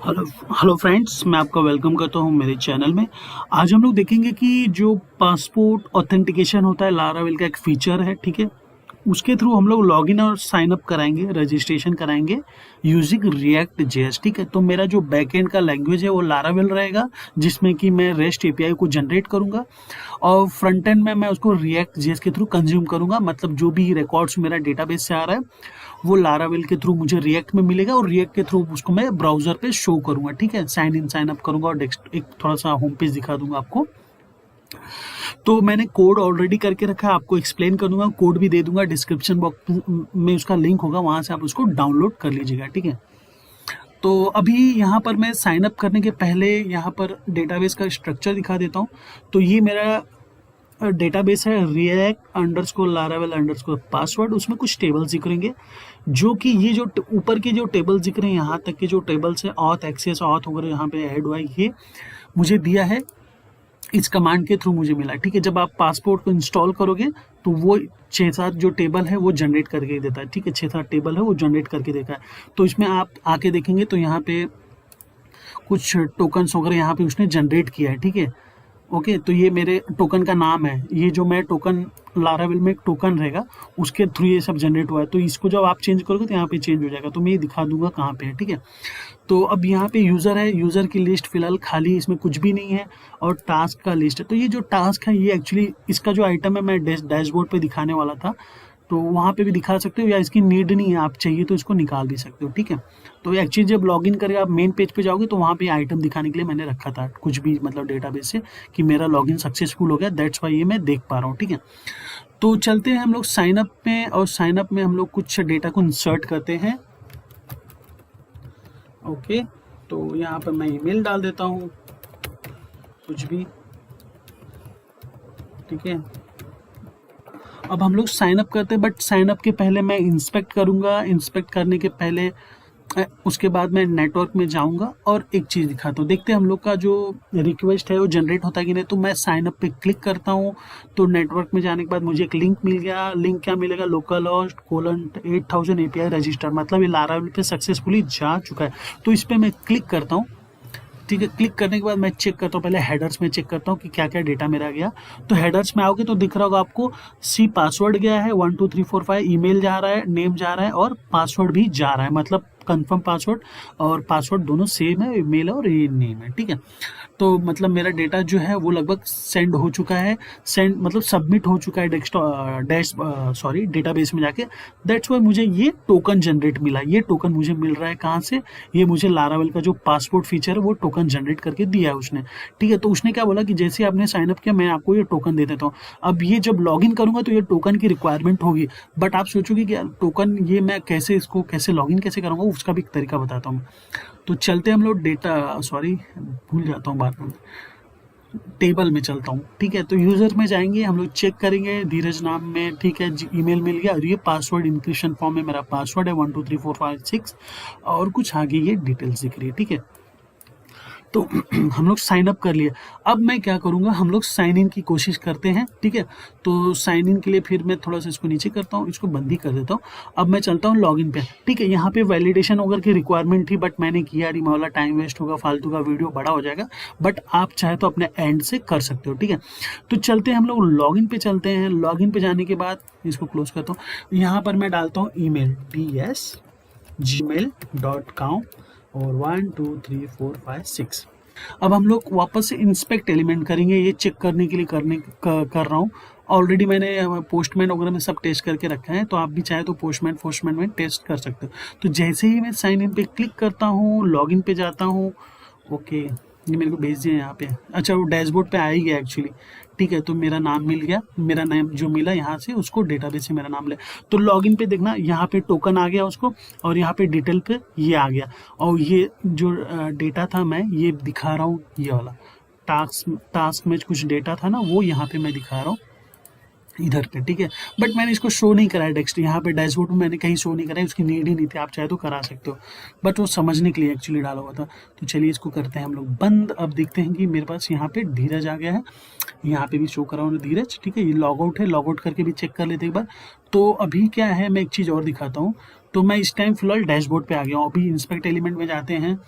Hello hello friends, मैं आपका welcome करता हूं मेरे चैनल में। आज हम लोग देखेंगे कि जो पासपोर्ट ऑथेंटिकेशन होता है, लारावेल का एक फीचर है, ठीक है। उसके थ्रू हम लोग लॉगिन और साइन अप कराएंगे, रजिस्ट्रेशन कराएंगे यूजिंग रिएक्ट जेएस, ठीक है। तो मेरा जो बैकएंड का लैंग्वेज है वो लारावेल रहेगा, जिसमें कि मैं रेस्ट एपीआई को जनरेट करूंगा और फ्रंट एंड में मैं उसको रिएक्ट जेएस के थ्रू कंज्यूम करूंगा। मतलब जो भी रिकॉर्ड्स मेरा डेटाबेस से आ रहा है वो लारावेल के थ्रू मुझे रिएक्ट में मिलेगा और रिएक्ट के थ्रू उसको मैं ब्राउजर पे शो करूंगा, ठीक है। साइन इन साइन अप करूंगा और एक थोड़ा सा होम पेज दिखा दूंगा आपको। तो मैंने कोड ऑलरेडी करके रखा है, आपको एक्सप्लेन कर दूंगा, कोड भी दे दूंगा, डिस्क्रिप्शन बॉक्स में उसका लिंक होगा, वहां से आप उसको डाउनलोड कर लीजिएगा, ठीक है। तो अभी यहाँ पर मैं साइन अप करने के पहले यहाँ पर डेटाबेस का स्ट्रक्चर दिखा देता हूँ। तो ये मेरा डेटाबेस है react underscore Laravel underscore password. उसमें कुछ टेबल्स दिख रहेंगे, जो कि ये जो ऊपर के जो टेबल्स दिख रहे हैं, यहाँ तक के जो टेबल्स है, ऑथ एक्सेस ऑथ वगैरह यहाँ पे ऐड हुआ है, ये मुझे दिया है इस कमांड के थ्रू मुझे मिला, ठीक है। जब आप पासपोर्ट को इंस्टॉल करोगे तो वो 6-7 जो टेबल है वो जनरेट करके देता है, ठीक है। 6-7 टेबल है वो जनरेट करके देता है। तो इसमें आप आके देखेंगे तो यहाँ पे कुछ टोकन्स वगैरह यहाँ पे उसने जनरेट किया है, ठीक है। ओके, तो ये मेरे टोकन का नाम है, ये जो मैं टोकन लारावेल में एक टोकन रहेगा उसके थ्रू ये सब जनरेट हुआ है। तो इसको जब आप चेंज करोगे तो यहाँ पे चेंज हो जाएगा। तो मैं ये दिखा दूंगा कहाँ पे है, ठीक है। तो अब यहाँ पे यूज़र है, यूज़र की लिस्ट फिलहाल खाली, इसमें कुछ भी नहीं है और टास्क का लिस्ट है। तो ये जो टास्क है ये एक्चुअली इसका जो आइटम है मैं डैशबोर्ड पे दिखाने वाला था, तो वहाँ पे भी दिखा सकते हो, या इसकी नीड नहीं है, आप चाहिए तो इसको निकाल भी सकते हो, ठीक है। तो एक्चुअली जब लॉगिन करके आप मेन पेज पे जाओगे तो वहाँ पे आइटम दिखाने के लिए मैंने रखा था कुछ भी, मतलब डेटाबेस से, कि मेरा लॉगिन सक्सेसफुल हो गया, दैट्स वाई ये मैं देख पा रहा हूँ, ठीक है। तो चलते हैं हम लोग साइन अप में, और साइन अप में हम लोग कुछ डेटा को इंसर्ट करते हैं। ओके, तो यहाँ पर मैं ईमेल डाल देता हूँ कुछ भी, ठीक है। अब हम लोग साइन अप करते हैं, बट साइन अप के पहले मैं इंस्पेक्ट करूंगा। इंस्पेक्ट करने के पहले उसके बाद मैं नेटवर्क में जाऊंगा और एक चीज़ दिखाता हूँ। देखते हैं हम लोग का जो रिक्वेस्ट है वो जनरेट होता है कि नहीं। तो मैं साइन अप पे क्लिक करता हूँ, तो नेटवर्क में जाने के बाद मुझे एक लिंक मिल गया। लिंक क्या मिलेगा? Local host colon 8000 API register, मतलब ये लारावेल पे सक्सेसफुली जा चुका है। तो इस पर मैं क्लिक करता हूँ, ठीक है। क्लिक करने के बाद मैं चेक करता हूँ, पहले हेडर्स में चेक करता हूँ कि क्या क्या डेटा मेरा गया। तो हेडर्स में आओगे तो दिख रहा होगा आपको, सी पासवर्ड गया है 1 2 3 4 5, ईमेल जा रहा है, नेम जा रहा है और पासवर्ड भी जा रहा है। मतलब कंफर्म पासवर्ड और पासवर्ड दोनों सेम है, ईमेल और ये नेम है, ठीक है। तो मतलब मेरा डेटा जो है वो लगभग सेंड हो चुका है, सेंड मतलब सबमिट हो चुका है डेटाबेस में जाके। दैट्स वाई मुझे ये टोकन जनरेट मिला। ये टोकन मुझे मिल रहा है कहाँ से? ये मुझे लारावेल का जो पासपोर्ट फीचर है वो टोकन जनरेट करके दिया है उसने, ठीक है। तो उसने क्या बोला कि जैसे आपने साइन अप किया मैं आपको ये टोकन दे देता हूँ। अब ये जब लॉगिन करूंगा तो ये टोकन की रिक्वायरमेंट होगी, बट आप सोचोगे कि टोकन ये मैं कैसे, इसको कैसे लॉगिन कैसे करूंगा, उसका भी एक तरीका बताता हूँ। तो चलते हम लोग भूल जाता हूँ बात में, टेबल में चलता हूँ, ठीक है। तो यूजर में जाएंगे, हम लोग चेक करेंगे धीरज नाम में, ठीक है। ईमेल मिल गया और ये पासवर्ड इंक्रिप्शन फॉर्म में मेरा पासवर्ड है 1 2 3 4 5 6 और कुछ आगे ये डिटेल्स दिख रही है, ठीक है। तो हम लोग साइन अप कर लिए। अब मैं क्या करूंगा, हम लोग साइन इन की कोशिश करते हैं, ठीक है। तो साइन इन के लिए फिर मैं थोड़ा सा इसको नीचे करता हूँ, इसको बंद ही कर देता हूँ। अब मैं चलता हूँ लॉगिन पे, ठीक है। यहाँ पे वैलिडेशन वगैरह की रिक्वायरमेंट थी, बट मैंने किया नहीं, वाला टाइम वेस्ट होगा, फालतू का वीडियो बड़ा हो जाएगा। बट आप चाहे तो अपने एंड से कर सकते हो, ठीक है। तो चलते हैं हम लोग लॉगिन पे चलते हैं। लॉगिन पे जाने के बाद इसको क्लोज करता हूँ। यहाँ पर मैं डालता हूँ ईमेल ps@gmail.com और 1 2 3 4 5 6। अब हम लोग वापस से इंस्पेक्ट एलिमेंट करेंगे, ये चेक करने के लिए कर रहा हूँ। ऑलरेडी मैंने पोस्टमैन वगैरह में सब टेस्ट करके रखा है, तो आप भी चाहे तो पोस्टमैन में टेस्ट कर सकते हो। तो जैसे ही मैं साइन इन पे क्लिक करता हूँ, लॉगिन पे जाता हूँ, ओके, ये मेरे को भेज दिया यहाँ पे। अच्छा, वो डैशबोर्ड पे आ ही गया एक्चुअली, ठीक है। तो मेरा नाम मिल गया, मेरा नाम जो मिला यहाँ से उसको डेटाबेस से मेरा नाम ले। तो लॉगिन पे देखना, यहाँ पे टोकन आ गया उसको, और यहाँ पे डिटेल पे ये आ गया, और ये जो डेटा था मैं ये दिखा रहा हूँ, ये वाला टास्क में कुछ डेटा था ना, वो यहाँ पे मैं दिखा रहा हूँ इधर पे, ठीक है। बट मैंने इसको शो नहीं कराया, डेस्क यहाँ पे डैशबोर्ड में मैंने कहीं शो नहीं कराया, उसकी नीड ही नहीं थी। आप चाहे तो करा सकते हो, बट वो समझने के लिए एक्चुअली डाला हुआ था। तो चलिए इसको करते हैं हम लोग बंद। अब देखते हैं कि मेरे पास यहाँ पे धीरज आ गया है, यहाँ पे भी शो करा हूँ धीरज, ठीक है। ये लॉग आउट है, लॉग आउट करके भी चेक कर लेते एक बार। तो अभी क्या है, मैं एक चीज़ और दिखाता हूँ। तो मैं इस टाइम फिलहाल डैशबोर्ड पे आ गया हूँ। अभी इंस्पेक्ट एलिमेंट में जाते हैं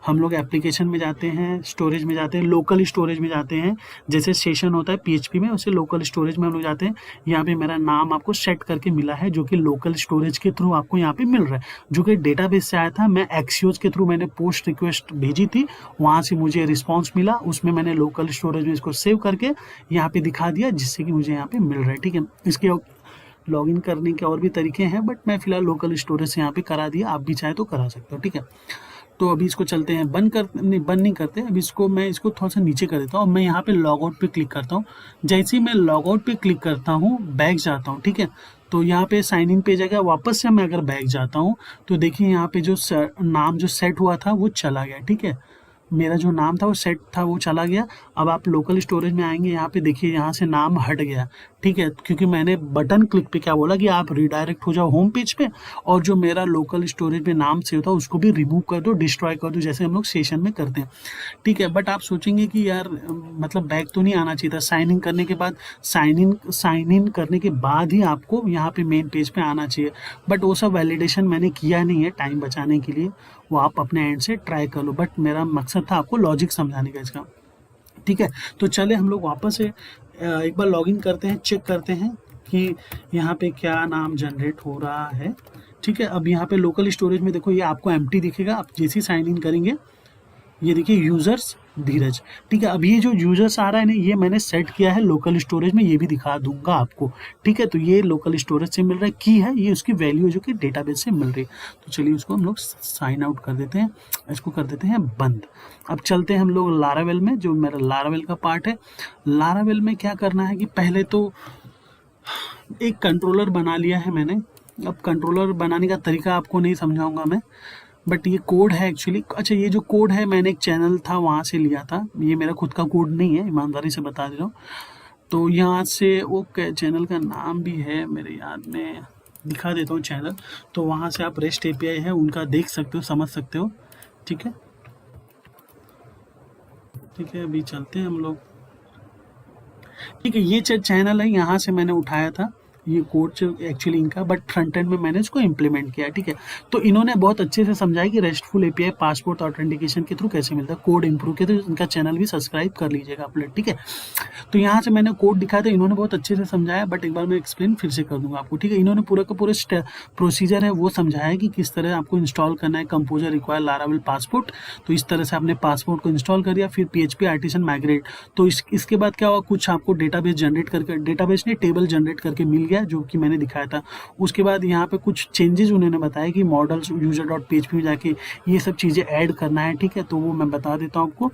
हम लोग, एप्लीकेशन में जाते हैं, स्टोरेज में जाते हैं, लोकल स्टोरेज में जाते हैं। जैसे सेशन होता है पीएचपी में, वैसे लोकल स्टोरेज में हम लोग जाते हैं। यहाँ पे मेरा नाम आपको सेट करके मिला है, जो कि लोकल स्टोरेज के थ्रू आपको यहाँ पे मिल रहा है, जो कि डेटाबेस से आया था। मैं एक्सियोस के थ्रू मैंने पोस्ट रिक्वेस्ट भेजी थी, वहाँ से मुझे रिस्पॉन्स मिला, उसमें मैंने लोकल स्टोरेज में इसको सेव करके यहाँ पे दिखा दिया, जिससे कि मुझे यहाँ पे मिल रहा है। ठीक है, इसके लॉगिन करने के और भी तरीके हैं, बट मैं फिलहाल लोकल स्टोरेज से यहाँ पे करा दिया, आप भी चाहे तो करा सकते हो। ठीक है, तो अभी इसको चलते हैं बंद नहीं करते, अभी इसको थोड़ा सा नीचे कर देता हूँ। मैं यहाँ पे लॉग आउट पे क्लिक करता हूँ। जैसे ही मैं लॉग आउट पे क्लिक करता हूँ, बैक जाता हूँ, ठीक है, तो यहाँ पे साइन इन पेज आएगा। वापस से मैं अगर बैक जाता हूँ तो देखिए यहाँ पे जो नाम जो सेट हुआ था वो चला गया। ठीक है, मेरा जो नाम था वो सेट था वो चला गया। अब आप लोकल स्टोरेज में आएंगे, यहाँ पे देखिए यहाँ से नाम हट गया। ठीक है, क्योंकि मैंने बटन क्लिक पे क्या बोला कि आप रिडायरेक्ट हो जाओ होम पेज पे, और जो मेरा लोकल स्टोरेज में नाम सेव था उसको भी रिमूव कर दो, डिस्ट्रॉय कर दो, जैसे हम लोग सेशन में करते हैं। ठीक है, बट आप सोचेंगे कि यार मतलब बैक तो नहीं आना चाहिए था। साइन इन करने के बाद साइन इन करने के बाद ही आपको यहाँ पे मेन पेज पे आना चाहिए, बट वो सब वैलिडेशन मैंने किया नहीं है टाइम बचाने के लिए, वो आप अपने एंड से ट्राई कर लो, बट मेरा मकसद था आपको लॉजिक समझाने का इसका। ठीक है, तो चले हम लोग वापस से एक बार लॉगिन करते हैं, चेक करते हैं कि यहाँ पे क्या नाम जनरेट हो रहा है। ठीक है, अब यहाँ पे लोकल स्टोरेज में देखो ये आपको एम्प्टी दिखेगा। आप जैसे ही साइन इन करेंगे, ये देखिए यूजर्स धीरज। ठीक है, अब ये जो यूजर्स आ रहा है ना, ये मैंने सेट किया है लोकल स्टोरेज में, ये भी दिखा दूंगा आपको। ठीक है, तो ये लोकल स्टोरेज से मिल रहा है, की है ये उसकी वैल्यू जो कि डेटाबेस से मिल रही है। तो चलिए उसको हम लोग साइन आउट कर देते हैं, इसको कर देते हैं बंद। अब चलते हैं हम लोग लारावेल में, जो मेरा लारावेल का पार्ट है। लारावेल में क्या करना है कि पहले तो एक कंट्रोलर बना लिया है मैंने। अब कंट्रोलर बनाने का तरीका आपको नहीं समझाऊंगा मैं, बट ये कोड है एक्चुअली। अच्छा, ये जो कोड है मैंने एक चैनल था वहाँ से लिया था, ये मेरा खुद का कोड नहीं है, ईमानदारी से बता दे रहा हूँ। तो यहाँ से वो चैनल का नाम भी है मेरे याद में, दिखा देता हूँ चैनल। तो वहाँ से आप रेस्ट एपीआई है उनका देख सकते हो, समझ सकते हो। ठीक है, ठीक है, अभी चलते हैं हम लोग। ठीक है, ये चैनल है, यहाँ से मैंने उठाया था ये कोड एक्चुअली इनका, बट फ्रंट एंड में मैंने इसको इम्प्लीमेंट किया। ठीक है, तो इन्होंने बहुत अच्छे से समझाया कि रेस्टफुल एपीआई पासपोर्ट ऑथेंटिकेशन के थ्रू कैसे मिलता है। कोड इम्प्रूव किया, तो इनका चैनल भी सब्सक्राइब कर लीजिएगा आप लोग। ठीक है, तो यहाँ से मैंने कोड दिखाया था, इन्होंने बहुत अच्छे से समझाया, बट एक बार मैं एक्सप्लेन फिर से कर दूंगा आपको। ठीक है, इन्होंने पूरा का पूरा प्रोसीजर है वो समझाया कि किस तरह आपको इंस्टॉल करना है। कंपोजर रिक्वायर लारावेल पासपोर्ट, तो इस तरह से आपने पासपोर्ट को इंस्टॉल कर दिया। फिर पीएचपी आर्टिसन माइग्रेट, तो इसके बाद क्या हुआ, कुछ आपको डेटाबेस जनरेट करके, डेटाबेस ने टेबल जनरेट करके मिल गया, जो कि मैंने दिखाया था। उसके बाद यहाँ पे कुछ चेंजेस उन्होंने बताया कि मॉडल्स यूजर डॉट php में जाके ये सब चीज़ें ऐड करना है। ठीक है, तो वो मैं बता देता हूँ आपको।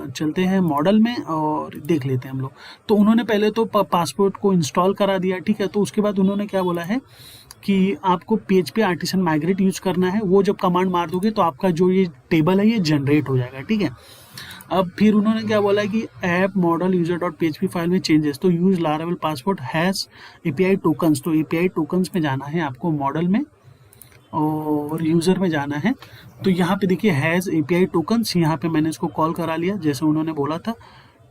चलते हैं मॉडल में और देख लेते हैं हम लोग। तो उन्होंने पहले तो पासपोर्ट को इंस्टॉल करा दिया। ठीक है, तो उसके बाद उन्होंने क्या बोला है कि आपको पीएचपी आर्टिसन माइग्रेट यूज करना है। वो जब कमांड मार दोगे तो आपका जो ये टेबल है ये जनरेट हो जाएगा। ठीक है, अब फिर उन्होंने क्या बोला है कि app model user dot php file में चेंजेस, तो use Laravel passport has API tokens, तो एपीआई टोकन्स में जाना है आपको, मॉडल में और यूजर में जाना है। तो यहाँ पे देखिए हैज एपीआई टोकन्स, यहाँ पे मैंने इसको कॉल करा लिया जैसे उन्होंने बोला था।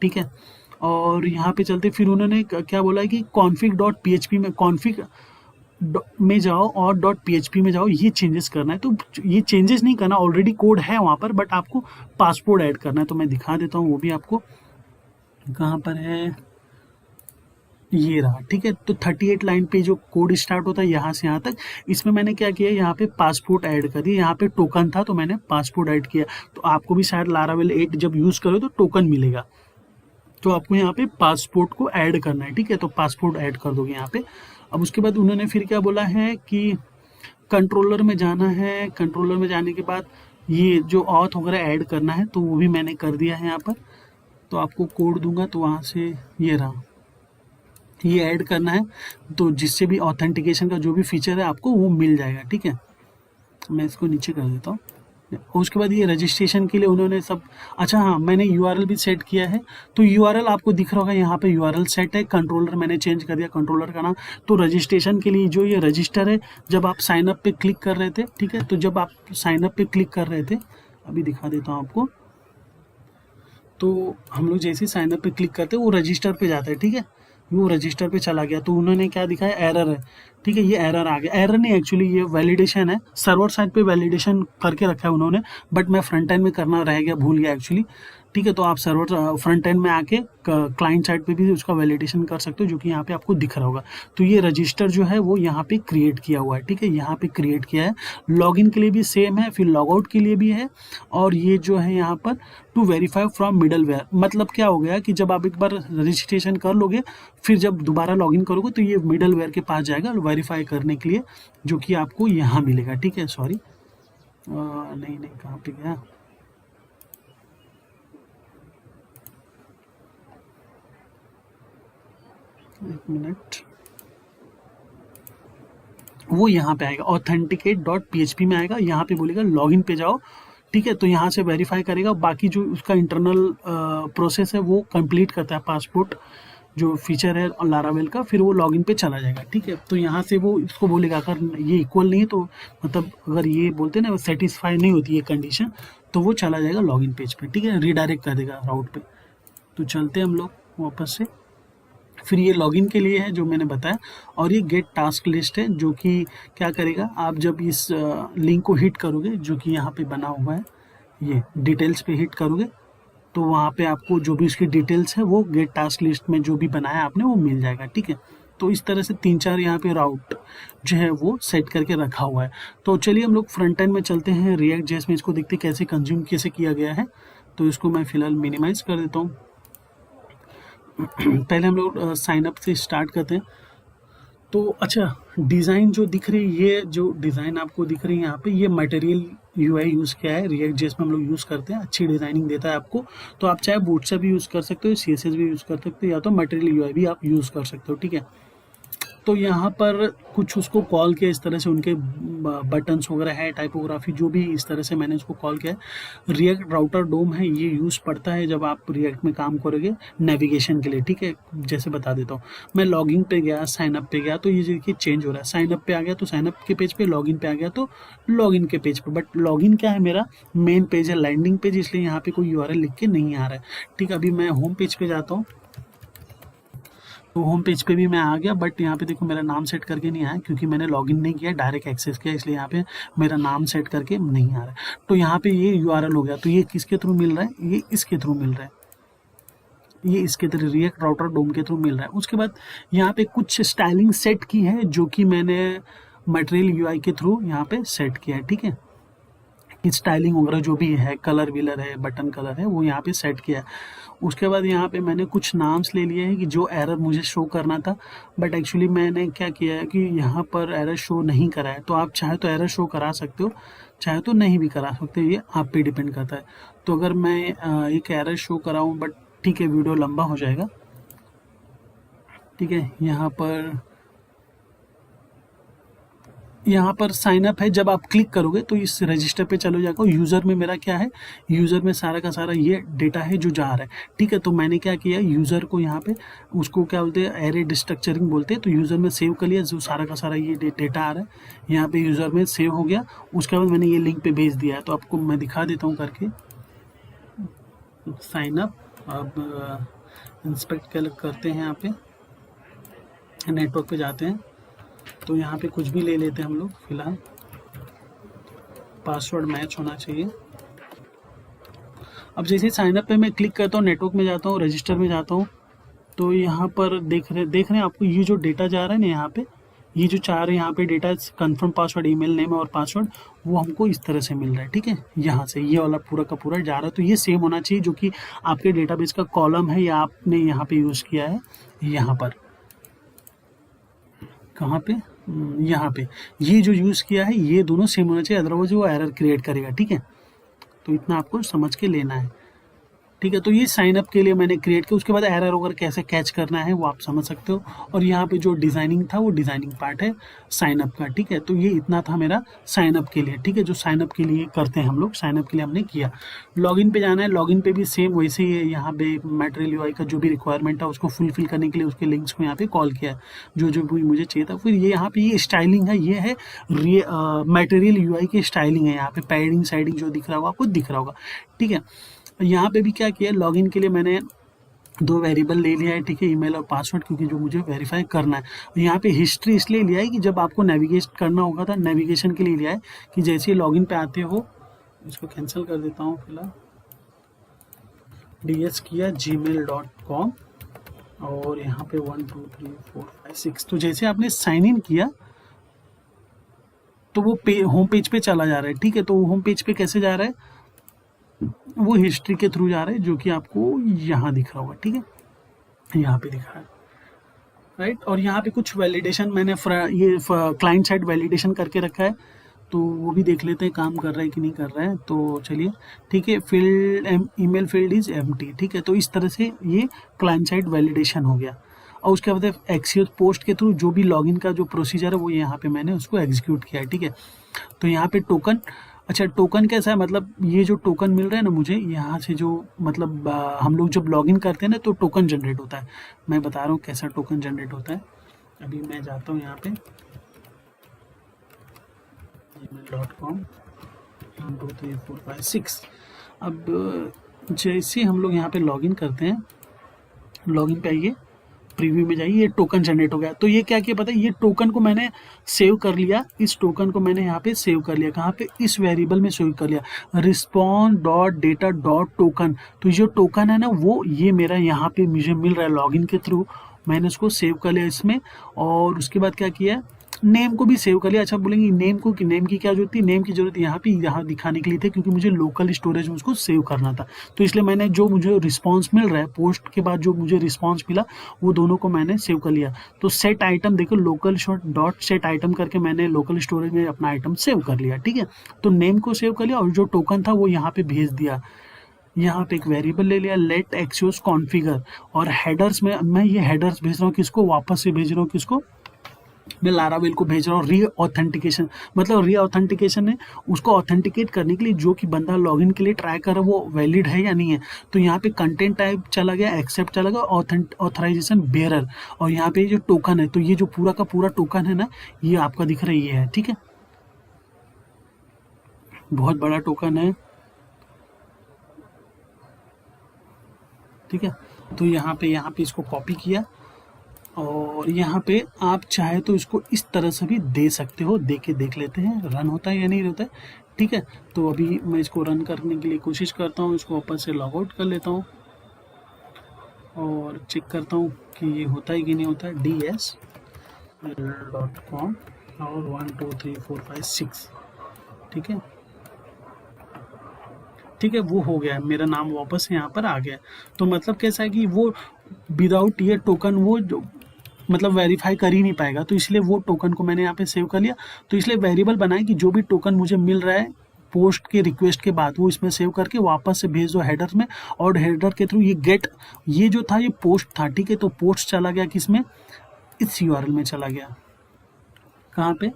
ठीक है, और यहाँ पे चलते फिर उन्होंने क्या बोला है कि कॉन्फिग डॉट php में, कॉन्फिग में जाओ और डॉट php में जाओ, ये चेंजेस करना है। तो ये चेंजेस नहीं करना, ऑलरेडी कोड है वहाँ पर, बट आपको पासपोर्ट ऐड करना है। तो मैं दिखा देता हूँ वो भी आपको, कहाँ पर है, ये रहा। ठीक है, तो 38 लाइन पे जो कोड स्टार्ट होता है यहाँ से यहाँ तक, इसमें मैंने क्या किया, यहाँ पे पासपोर्ट ऐड कर दिया। यहाँ पे टोकन था तो मैंने पासपोर्ट ऐड किया। तो आपको भी शायद लारावेल 8 जब यूज़ करो तो टोकन मिलेगा, तो आपको यहाँ पे पासपोर्ट को ऐड करना है। ठीक है, तो पासपोर्ट ऐड कर दोगे यहाँ पे। अब उसके बाद उन्होंने फिर क्या बोला है कि कंट्रोलर में जाना है। कंट्रोलर में जाने के बाद ये जो ऑथ वगैरह ऐड करना है, तो वो भी मैंने कर दिया है यहाँ पर। तो आपको कोड दूंगा तो वहाँ से ये रहा, ये ऐड करना है, तो जिससे भी ऑथेंटिकेशन का जो भी फीचर है आपको वो मिल जाएगा। ठीक है, मैं इसको नीचे कर देता हूँ। उसके बाद ये रजिस्ट्रेशन के लिए उन्होंने सब, अच्छा हाँ, मैंने यूआरएल भी सेट किया है। तो यूआरएल आपको दिख रहा होगा, यहाँ पे यूआरएल सेट है। कंट्रोलर मैंने चेंज कर दिया, कंट्रोलर का नाम। तो रजिस्ट्रेशन के लिए जो ये रजिस्टर है, जब आप साइन अप पे क्लिक कर रहे थे, ठीक है, तो जब आप साइन अप पे क्लिक कर रहे थे, अभी दिखा देता हूँ आपको। तो हम लोग जैसे साइन अप पे क्लिक करते हैं वो रजिस्टर पे जाता है। ठीक है, वो रजिस्टर पे चला गया, तो उन्होंने क्या दिखाया, एरर है। ठीक है, ये एरर आ गया, एरर नहीं एक्चुअली ये वैलिडेशन है, सर्वर साइड पे वैलिडेशन करके रखा है उन्होंने, बट मैं फ्रंट एंड में करना रह गया, भूल गया एक्चुअली। ठीक है, तो आप सर्वर फ्रंट एंड में आके क्लाइंट साइड पे भी उसका वैलिडेशन कर सकते हो, जो कि यहाँ पे आपको दिख रहा होगा। तो ये रजिस्टर जो है वो यहाँ पे क्रिएट किया हुआ है। ठीक है, यहाँ पे क्रिएट किया है, लॉगिन के लिए भी सेम है, फिर लॉगआउट के लिए भी है, और ये जो है यहाँ पर टू वेरीफाई फ्रॉम मिडलवेयर, मतलब क्या हो गया कि जब आप एक बार रजिस्ट्रेशन कर लोगे, फिर जब दोबारा लॉगिन करोगे तो ये मिडलवेयर के पास जाएगा वेरीफाई करने के लिए, जो कि आपको यहाँ मिलेगा। ठीक है, सॉरी नहीं नहीं, कहाँ पे गया, एक मिनट, वो यहाँ पे आएगा authenticate.php में आएगा, यहाँ पे बोलेगा लॉगिन पे जाओ। ठीक है, तो यहाँ से वेरीफाई करेगा, बाकी जो उसका इंटरनल प्रोसेस है वो कंप्लीट करता है, पासपोर्ट जो फीचर है लारावेल का, फिर वो लॉगिन पे चला जाएगा। ठीक है, तो यहाँ से वो इसको बोलेगा अगर ये इक्वल नहीं है, तो मतलब अगर ये बोलते हैं ना सेटिस्फाई नहीं होती है कंडीशन, तो वो चला जाएगा लॉगिन पेज पे। ठीक है, रीडायरेक्ट कर देगा राउट पे। तो चलते हैं हम लोग वापस से, फिर ये लॉगिन के लिए है जो मैंने बताया, और ये गेट टास्क लिस्ट है, जो कि क्या करेगा, आप जब इस लिंक को हिट करोगे, जो कि यहाँ पे बना हुआ है, ये डिटेल्स पे हिट करोगे, तो वहाँ पे आपको जो भी उसकी डिटेल्स है वो गेट टास्क लिस्ट में जो भी बनाया आपने वो मिल जाएगा। ठीक है, तो इस तरह से 3-4 यहाँ पे राउट जो है वो सेट करके रखा हुआ है। तो चलिए हम लोग फ्रंट एंड में चलते हैं, रिएक्ट जेएस में इसको देखते हैं कैसे कंज्यूम कैसे किया गया है। तो इसको मैं फिलहाल मिनिमाइज कर देता हूँ। पहले हम लोग साइन अप से स्टार्ट करते हैं। तो अच्छा, डिज़ाइन जो दिख रही है, ये जो डिज़ाइन आपको दिख रही है यहाँ पे, ये मटेरियल यूआई यूज़ किया है, रिएक्ट जेएस में हम लोग यूज़ करते हैं, अच्छी डिज़ाइनिंग देता है आपको। तो आप चाहे बूटस्ट्रैप भी यूज़ कर सकते हो, सीएसएस भी यूज़ कर सकते हो, या तो मटेरियल यूआई भी आप यूज़ कर सकते हो। ठीक है, तो यहाँ पर कुछ उसको कॉल किया इस तरह से, उनके बटन्स वगैरह है, टाइपोग्राफी जो भी, इस तरह से मैंने उसको कॉल किया है। रिएक्ट राउटर डोम है, ये यूज़ पड़ता है जब आप रिएक्ट में काम करोगे नेविगेशन के लिए। ठीक है, जैसे बता देता हूँ, मैं लॉगिन पे गया, साइन अप पे गया, तो ये देखिए चेंज हो रहा है, साइन अप पे आ गया तो साइन अप के पेज पे, लॉगिन पे आ गया तो लॉगिन के पेज पे। बट लॉगिन क्या है, मेरा मेन पेज है, लैंडिंग पेज, इसलिए यहाँ पे कोई यूआरएल लिख के नहीं आ रहा है। ठीक है, अभी मैं होम पेज पे जाता हूँ, तो होम पेज पे भी मैं आ गया, बट यहाँ पे देखो मेरा नाम सेट करके नहीं आया, क्योंकि मैंने लॉगिन नहीं किया, डायरेक्ट एक्सेस किया, इसलिए यहाँ पे मेरा नाम सेट करके नहीं आ रहा है। तो यहाँ पे ये यूआरएल हो गया, तो ये किसके थ्रू मिल रहा है, ये इसके थ्रू मिल रहा है, ये इसके थ्रू रिएक्ट राउटर डोम के थ्रू मिल रहा है। उसके बाद यहाँ पे कुछ स्टाइलिंग सेट की है, जो कि मैंने मटेरियल यूआई के थ्रू यहाँ पे सेट किया है। ठीक है, स्टाइलिंग वगैरह जो भी है, कलर विलर है, बटन कलर है, वो यहाँ पे सेट किया है। उसके बाद यहाँ पे मैंने कुछ नाम्स ले लिए हैं कि जो एरर मुझे शो करना था, बट एक्चुअली मैंने क्या किया है कि यहाँ पर एरर शो नहीं करा है। तो आप चाहे तो एरर शो करा सकते हो, चाहे तो नहीं भी करा सकते, ये आप पे डिपेंड करता है। तो अगर मैं एक एरर शो कराऊँ, बट ठीक है वीडियो लंबा हो जाएगा। ठीक है, यहाँ पर साइन अप है, जब आप क्लिक करोगे तो इस रजिस्टर पे चलो जाएगा। यूज़र में मेरा क्या है, यूज़र में सारा का सारा ये डेटा है जो जा रहा है। ठीक है, तो मैंने क्या किया, यूज़र को यहाँ पे, उसको क्या बोलते हैं, एरे डिस्ट्रक्चरिंग बोलते हैं, तो यूज़र में सेव कर लिया, जो सारा का सारा ये डेटा आ रहा है यहाँ पे यूज़र में सेव हो गया। उसके बाद मैंने ये लिंक पे भेज दिया है, तो आपको मैं दिखा देता हूँ करके, साइन अप। अब इंस्पेक्ट करते हैं, यहाँ पे नेटवर्क पे जाते हैं, तो यहाँ पे कुछ भी ले लेते हैं हम लोग, फिलहाल पासवर्ड मैच होना चाहिए। अब जैसे साइन अप पे मैं क्लिक करता हूँ, नेटवर्क में जाता हूँ, रजिस्टर में जाता हूँ, तो यहाँ पर देख रहे हैं आपको, ये जो डेटा जा रहा है ना यहाँ पे, ये जो चार यहाँ पे data, confirm password, email name और पासवर्ड, वो हमको इस तरह से मिल रहा है। ठीक है, यहाँ से ये वाला पूरा का पूरा जा रहा है, तो ये सेम होना चाहिए जो कि आपके डेटाबेस का कॉलम है, या आपने यहाँ पे यूज़ किया है, यहाँ पर कहाँ पे, यहाँ पे ये जो यूज़ किया है, ये दोनों सेम होना चाहिए, अदरवाइज वो एरर क्रिएट करेगा। ठीक है, तो इतना आपको समझ के लेना है। ठीक है, तो ये साइन अप के लिए मैंने क्रिएट किया। उसके बाद एरर वगैरह कैसे कैच करना है वो आप समझ सकते हो। और यहाँ पे जो डिज़ाइनिंग था वो डिज़ाइनिंग पार्ट है साइन अप का। ठीक है, तो ये इतना था मेरा साइन अप के लिए। ठीक है, जो साइन अप के लिए करते हैं हम लोग, साइन अप के लिए हमने किया। लॉगिन पे जाना है, लॉगिन पे भी सेम वैसे ही है। यहाँ पे मटेरियल यूआई का जो भी रिक्वायरमेंट था उसको फुलफिल करने के लिए उसके लिंक्स को यहाँ पे कॉल किया है, जो जो भी मुझे चाहिए था। फिर ये यहाँ पे ये स्टाइलिंग है, ये है मटेरियल यूआई की स्टाइलिंग है। यहाँ पे पैडिंग साइडिंग जो दिख रहा होगा आपको दिख रहा होगा। ठीक है, यहाँ पे भी क्या किया, लॉगिन के लिए मैंने दो वेरिएबल ले लिया है, ठीक है, ईमेल और पासवर्ड, क्योंकि जो मुझे वेरीफाई करना है। यहाँ पे हिस्ट्री इसलिए लिया है कि जब आपको नेविगेट करना होगा था, नेविगेशन के लिए लिया है कि जैसे ही लॉगिन पे आते हो, इसको कैंसिल कर देता हूँ फिलहाल, ds किया gmail.com और यहाँ पे 1 2 3 4 5 6, तो जैसे आपने साइन इन किया तो वो होम पेज पे चला जा रहा है, ठीक है। तो होम पेज पे कैसे जा रहा है, वो हिस्ट्री के थ्रू जा रहा है, जो कि आपको यहाँ दिख रहा होगा, ठीक है, यहाँ पे दिख रहा है, राइट। और यहाँ पे कुछ वैलिडेशन मैंने ये क्लाइंट साइड वैलिडेशन करके रखा है, तो वो भी देख लेते हैं काम कर रहा है कि नहीं कर रहा है। तो चलिए, ठीक है, field email field is empty, ठीक है। तो इस तरह से ये क्लाइंट साइड वैलिडेशन हो गया। और उसके बाद एक्सियोस पोस्ट के थ्रू जो भी लॉगिन का जो प्रोसीजर है वो यहाँ पे मैंने उसको एग्जीक्यूट किया है, ठीक है। तो यहाँ पे टोकन, अच्छा टोकन कैसा है, मतलब ये जो टोकन मिल रहा है ना मुझे यहाँ से, जो मतलब हम लोग जब लॉगिन करते हैं ना तो टोकन जनरेट होता है। मैं बता रहा हूँ कैसा टोकन जनरेट होता है। अभी मैं जाता हूँ यहाँ पे gmail.com 1 2 3 4 5 6। अब जैसे हम लोग यहाँ पे लॉगिन करते हैं, लॉगिन पे आइए, प्रीव्यू में जाइए, ये टोकन जनरेट हो गया। तो ये क्या किया पता है, ये टोकन को मैंने सेव कर लिया, इस टोकन को मैंने यहाँ पे सेव कर लिया, कहाँ पे, इस वेरिएबल में सेव कर लिया, respond.data.token। तो ये जो टोकन है ना वो ये मेरा यहाँ पे मुझे मिल रहा है लॉगिन के थ्रू, मैंने उसको सेव कर लिया इसमें। और उसके बाद क्या किया, नेम को भी सेव कर लिया। अच्छा बोलेंगे नेम को, कि नेम की क्या जरूरत थी, नेम की जरूरत यहाँ पे यहाँ दिखाने के लिए थी क्योंकि मुझे लोकल स्टोरेज में उसको सेव करना था। तो इसलिए मैंने जो मुझे रिस्पांस मिल रहा है पोस्ट के बाद, जो मुझे रिस्पांस मिला वो दोनों को मैंने सेव कर लिया। तो सेट आइटम देखो, लोकल डॉट सेट आइटम करके मैंने लोकल स्टोरेज में अपना आइटम सेव कर लिया, ठीक है। तो नेम को सेव कर लिया और जो टोकन था वो यहाँ पे भेज दिया। यहाँ पे एक वेरिएबल ले लिया लेट एक्सियोस कॉन्फ़िगर, और हेडर्स में मैं ये हेडर्स भेज रहा हूँ किसको, वापस से भेज रहा हूँ किसको, मैं लारावेल को भेज रहा हूँ री ऑथेंटिकेशन। मतलब री ऑथेंटिकेशन है उसको ऑथेंटिकेट करने के लिए, जो कि बंदा लॉगिन के लिए ट्राई कर रहा है वो वैलिड है या नहीं है। तो यहाँ पे कंटेंट टाइप चला गया, एक्सेप्ट चला गया, ऑथराइजेशन बेरर, और यहाँ पे जो टोकन है, तो ये जो पूरा का पूरा टोकन है ना, ये आपका दिख रहा है, ये है, ठीक है, बहुत बड़ा टोकन है, ठीक है। तो यहाँ पे इसको कॉपी किया, और यहाँ पे आप चाहे तो इसको इस तरह से भी दे सकते हो, दे के देख लेते हैं रन होता है या नहीं होता है, ठीक है। तो अभी मैं इसको रन करने के लिए कोशिश करता हूँ, इसको वापस से लॉग आउट कर लेता हूँ और चेक करता हूँ कि ये होता है कि नहीं होता है। ds.com और 1 2 3 4 5 6, ठीक है, ठीक है, वो हो गया, मेरा नाम वापस यहाँ पर आ गया। तो मतलब कैसा है कि वो विदाउट ये टोकन वो जो मतलब वेरीफाई कर ही नहीं पाएगा, तो इसलिए वो टोकन को मैंने यहाँ पे सेव कर लिया। तो इसलिए वेरिएबल बनाए कि जो भी टोकन मुझे मिल रहा है पोस्ट के रिक्वेस्ट के बाद, वो इसमें सेव करके वापस से भेज दो हेडर में, और हेडर के थ्रू ये गेट, ये जो था ये पोस्ट था, ठीक है। तो पोस्ट चला गया किसमें, इस यूआरएल में चला गया, कहाँ पे,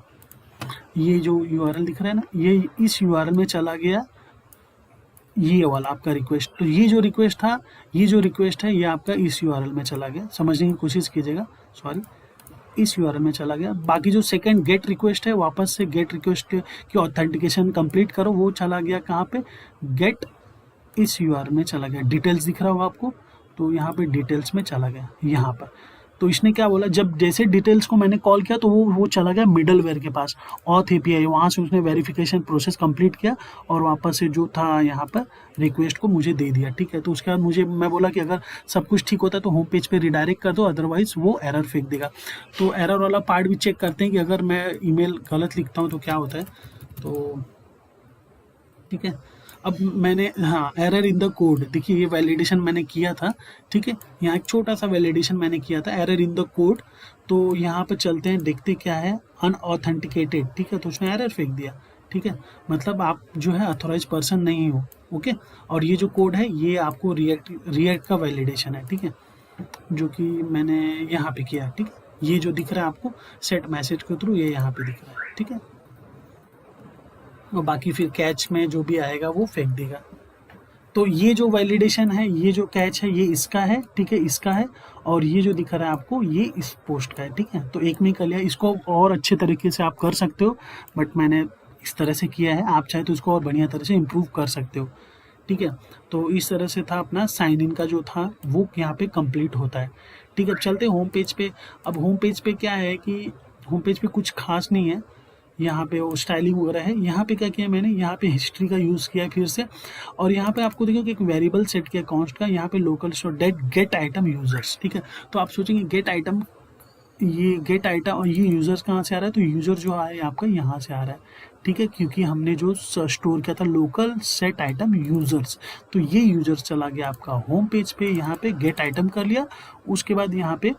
ये जो यूआरएल दिख रहा है ना, ये इस यूआरएल में चला गया, ये वाला आपका रिक्वेस्ट। तो ये जो रिक्वेस्ट था, ये जो रिक्वेस्ट है, ये आपका इस यूआरएल में चला गया, समझने की कोशिश कीजिएगा, सॉरी, इस यूआरएल में चला गया। बाकी जो सेकंड गेट रिक्वेस्ट है, वापस से गेट रिक्वेस्ट की ऑथेंटिकेशन कंप्लीट करो, वो चला गया कहाँ पे, गेट इस यूआरएल में चला गया। डिटेल्स दिख रहा होगा आपको, तो यहाँ पे डिटेल्स में चला गया यहाँ पर। तो इसने क्या बोला, जब जैसे डिटेल्स को मैंने कॉल किया तो वो चला गया मिडलवेयर के पास, ऑथ एपीआई, वहाँ से उसने वेरिफिकेशन प्रोसेस कंप्लीट किया और वापस से जो था यहाँ पर रिक्वेस्ट को मुझे दे दिया, ठीक है। तो उसके बाद मैं बोला कि अगर सब कुछ ठीक होता है तो होम पेज पे रिडायरेक्ट कर दो, अदरवाइज वो एरर फेंक देगा। तो एरर वाला पार्ट भी चेक करते हैं कि अगर मैं ईमेल गलत लिखता हूँ तो क्या होता है। तो ठीक है, अब मैंने, हाँ, एरर इन द कोड, देखिए ये वैलिडेशन मैंने किया था, ठीक है, यहाँ एक छोटा सा वैलिडेशन मैंने किया था, एरर इन द कोड। तो यहाँ पर चलते हैं, देखते क्या है, अनऑथेंटिकेटेड, ठीक है, तो उसने एरर फेंक दिया, ठीक है, मतलब आप जो है अथोराइज पर्सन नहीं हो, ओके। और ये जो कोड है ये आपको रिएक्ट का वैलिडेशन है, ठीक है, जो कि मैंने यहाँ पे किया, ठीक है। ये जो दिख रहा है आपको सेट मैसेज के थ्रू, ये यहाँ पे दिख रहा है, ठीक है। और बाकी फिर कैच में जो भी आएगा वो फेंक देगा। तो ये जो वैलिडेशन है, ये जो कैच है, ये इसका है, ठीक है, इसका है, और ये जो दिख रहा है आपको ये इस पोस्ट का है, ठीक है। तो एक में कर लिया, इसको और अच्छे तरीके से आप कर सकते हो, बट मैंने इस तरह से किया है, आप चाहे तो इसको और बढ़िया तरह से इम्प्रूव कर सकते हो, ठीक है। तो इस तरह से था अपना साइन इन का जो था वो यहाँ पे कंप्लीट होता है। ठीक है, अब चलते हैं होम पेज पे। अब होम पेज पे क्या है कि होम पेज पे कुछ खास नहीं है, यहाँ पे वो स्टाइलिंग वगैरह है। यहाँ पे क्या किया मैंने, यहाँ पे हिस्ट्री का यूज़ किया है फिर से, और यहाँ पे आपको देखो कि एक वेरिएबल सेट किया कॉन्स्ट का, यहाँ पे local store dot get item users. ठीक है, तो आप सोचेंगे गेट आइटम, ये गेट आइटम और ये यूज़र्स कहाँ से आ रहा है, तो यूज़र जो है आपका यहाँ से आ रहा है। ठीक है, क्योंकि हमने जो स्टोर किया था लोकल सेट आइटम यूज़र्स, तो ये यूज़र्स चला गया आपका होम पेज पे, यहाँ पे गेट आइटम कर लिया। उसके बाद यहाँ पे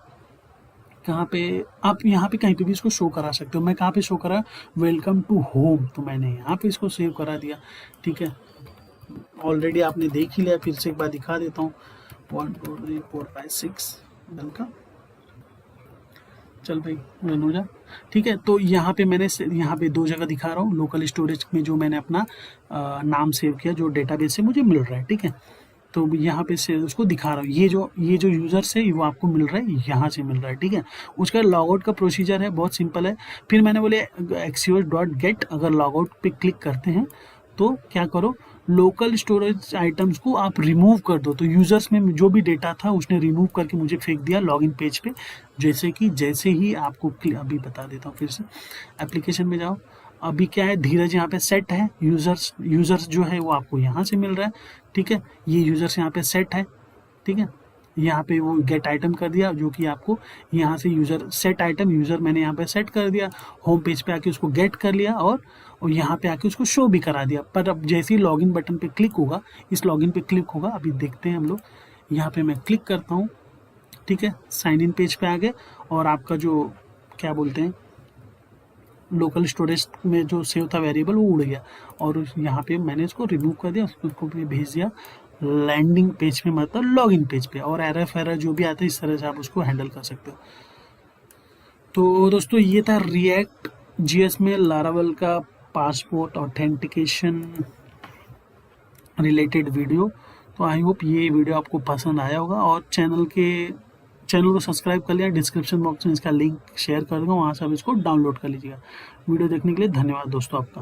कहाँ पे आप यहाँ पे कहीं पे भी इसको शो करा सकते हो। मैं कहाँ पे शो करा, वेलकम टू होम, तो मैंने यहाँ पे इसको सेव करा दिया। ठीक है, ऑलरेडी आपने देख ही लिया, फिर से एक बार दिखा देता हूँ। 1 2 3 4 5 6 वेलकम, चल भाई रन हो जा। ठीक है, तो यहाँ पे मैंने यहाँ पे 2 जगह दिखा रहा हूँ, लोकल स्टोरेज में जो मैंने अपना नाम सेव किया जो डेटाबेस से मुझे मिल रहा है। ठीक है, तो यहाँ पे से उसको दिखा रहा हूँ, ये जो यूज़र्स है वो आपको मिल रहा है, यहाँ से मिल रहा है। ठीक है, उसका लॉगआउट का प्रोसीजर है, बहुत सिंपल है। फिर मैंने बोले एक्सियोस डॉट गेट, अगर लॉगआउट पे क्लिक करते हैं तो क्या करो, लोकल स्टोरेज आइटम्स को आप रिमूव कर दो। तो यूज़र्स में जो भी डेटा था उसने रिमूव करके मुझे फेंक दिया लॉगिन पेज पे। जैसे ही आपको अभी बता देता हूँ, फिर से एप्लीकेशन में जाओ। अभी क्या है, धीरज यहाँ पे सेट है, यूज़र्स जो है वो आपको यहाँ से मिल रहा है। ठीक है, ये यूज़र्स यहाँ पे सेट है। ठीक है, यहाँ पे वो गेट आइटम कर दिया, जो कि आपको यहाँ से यूज़र सेट आइटम यूज़र मैंने यहाँ पे सेट कर दिया, होम पेज पे आके उसको गेट कर लिया, और यहाँ पे आके उसको शो भी करा दिया। पर अब जैसे ही लॉगिन बटन पे क्लिक होगा, इस लॉगिन पे क्लिक होगा, अभी देखते हैं हम लोग। यहाँ पे मैं क्लिक करता हूँ। ठीक है, साइन इन पेज पे आ गए, और आपका जो क्या बोलते हैं लोकल स्टोरेज में जो सेव था वेरिएबल वो उड़ गया, और यहाँ पे मैंने इसको रिमूव कर दिया, उसको भी भेज दिया लैंडिंग पेज पे, मतलब लॉगिन पेज पे। और एरर जो भी आता है इस तरह से आप उसको हैंडल कर सकते हो। तो दोस्तों ये था रिएक्ट जीएस में लारावेल का पासपोर्ट ऑथेंटिकेशन रिलेटेड वीडियो। तो आई होप ये वीडियो आपको पसंद आया होगा, और चैनल को सब्सक्राइब कर लिया। डिस्क्रिप्शन बॉक्स में इसका लिंक शेयर कर दूंगा, वहाँ से आप इसको डाउनलोड कर लीजिएगा। वीडियो देखने के लिए धन्यवाद दोस्तों आपका।